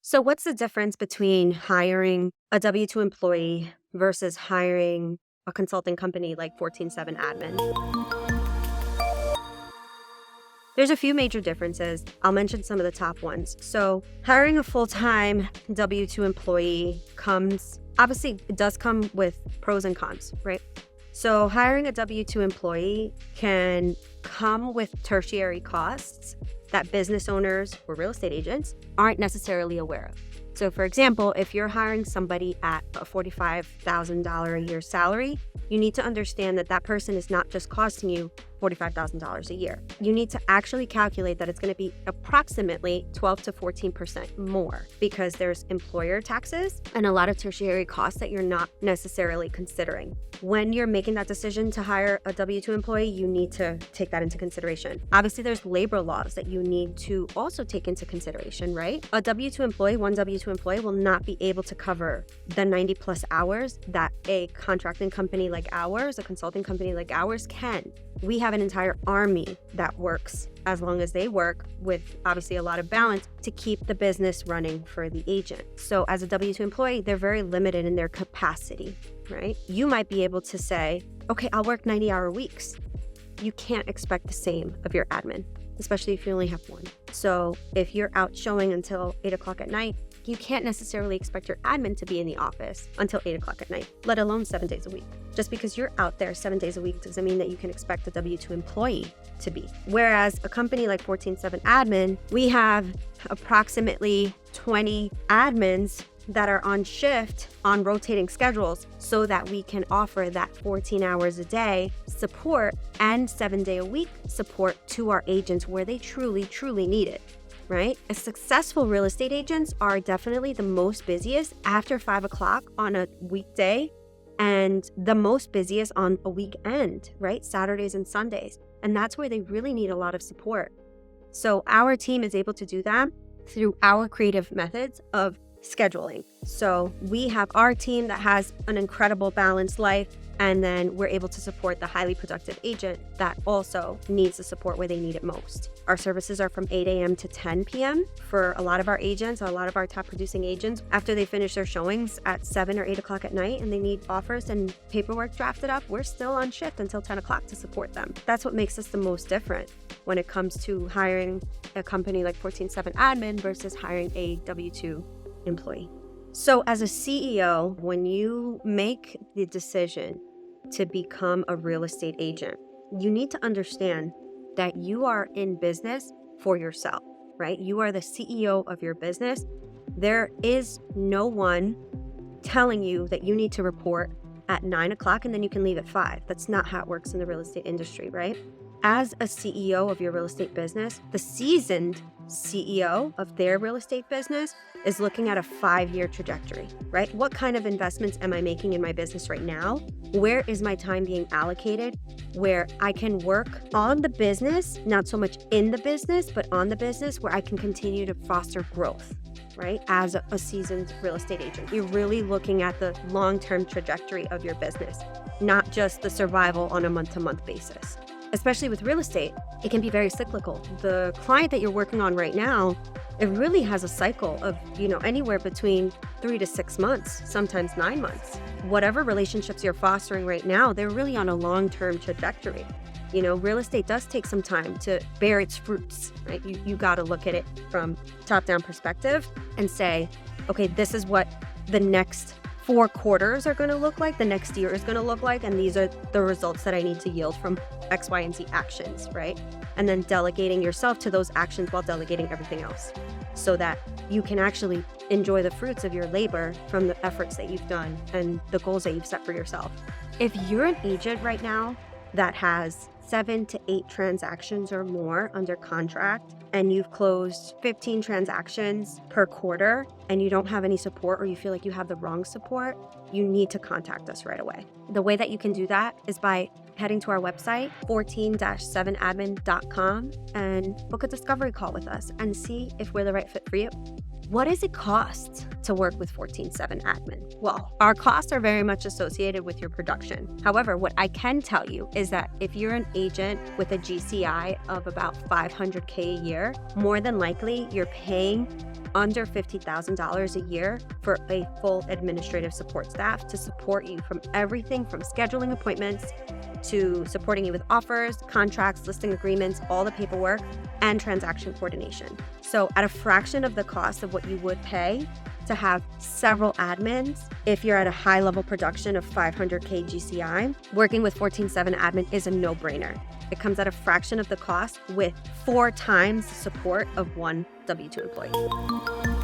So what's the difference between hiring a W-2 employee versus hiring a consulting company like 14/7 Admin? There's a few major differences. I'll mention some of the top ones. So hiring a full-time W-2 employee obviously it does come with pros and cons, right? So hiring a W-2 employee can come with tertiary costs that business owners or real estate agents aren't necessarily aware of. So for example, if you're hiring somebody at a $45,000 a year salary, you need to understand that that person is not just costing you $45,000 a year. You need to actually calculate that it's going to be approximately 12 to 14% more because there's employer taxes and a lot of tertiary costs that you're not necessarily considering. When you're making that decision to hire a W-2 employee, you need to take that into consideration. Obviously, there's labor laws that you need to also take into consideration, right? One W-2 employee will not be able to cover the 90 plus hours that a contracting company like ours, a consulting company like ours can. We have an entire army that works as long as they work with obviously a lot of balance to keep the business running for the agent. So as a W-2 employee, they're very limited in their capacity, right? You might be able to say, okay, I'll work 90-hour weeks. You can't expect the same of your admin, especially if you only have one. So if you're out showing until 8 o'clock at night, you can't necessarily expect your admin to be in the office until 8 o'clock at night, let alone 7 days a week. Just because you're out there 7 days a week doesn't mean that you can expect a W-2 employee to be. Whereas a company like 14/7 Admin, we have approximately 20 admins that are on shift on rotating schedules so that we can offer that 14 hours a day support and 7-day a week support to our agents where they truly, truly need it. Right? Successful real estate agents are definitely the most busiest after 5 o'clock on a weekday and the most busiest on a weekend, right? Saturdays and Sundays. And that's where they really need a lot of support. So our team is able to do that through our creative methods of scheduling. So we have our team that has an incredible balanced life, and then we're able to support the highly productive agent that also needs the support where they need it most. Our services are from 8 a.m. to 10 p.m. for a lot of our agents, a lot of our top producing agents. After they finish their showings at 7 or 8 o'clock at night and they need offers and paperwork drafted up, we're still on shift until 10 o'clock to support them. That's what makes us the most different when it comes to hiring a company like 14/7 Admin versus hiring a W-2 employee. So as a CEO, when you make the decision to become a real estate agent, you need to understand that you are in business for yourself, right? You are the CEO of your business. There is no one telling you that you need to report at 9 o'clock and then you can leave at 5. That's not how it works in the real estate industry, right? As a CEO of your real estate business, the seasoned CEO of their real estate business is looking at a 5-year trajectory, right? What kind of investments am I making in my business right now? Where is my time being allocated where I can work on the business, not so much in the business, but on the business where I can continue to foster growth, right? As a seasoned real estate agent, you're really looking at the long-term trajectory of your business, not just the survival on a month-to-month basis. Especially with real estate, it can be very cyclical. The client that you're working on right now, it really has a cycle of, anywhere between 3 to 6 months, sometimes 9 months. Whatever relationships you're fostering right now, they're really on a long-term trajectory. Real estate does take some time to bear its fruits, right? You got to look at it from top-down perspective and say, okay, this is what the next 4 quarters are going to look like, the next year is going to look like, and these are the results that I need to yield from X, Y, and Z actions, right? And then delegating yourself to those actions while delegating everything else so that you can actually enjoy the fruits of your labor from the efforts that you've done and the goals that you've set for yourself. If you're an agent right now that has 7 to 8 transactions or more under contract, and you've closed 15 transactions per quarter, and you don't have any support or you feel like you have the wrong support, you need to contact us right away. The way that you can do that is by heading to our website, 14-7admin.com, and book a discovery call with us and see if we're the right fit for you. What does it cost to work with 14/7 admin? Well, our costs are very much associated with your production. However, what I can tell you is that if you're an agent with a GCI of about $500K a year, more than likely you're paying under $50,000 a year for a full administrative support staff to support you from everything from scheduling appointments to supporting you with offers, contracts, listing agreements, all the paperwork, and transaction coordination. So at a fraction of the cost of what you would pay to have several admins, if you're at a high level production of 500K GCI, working with 14/7 admin is a no-brainer. It comes at a fraction of the cost with 4 times the support of one W-2 employee.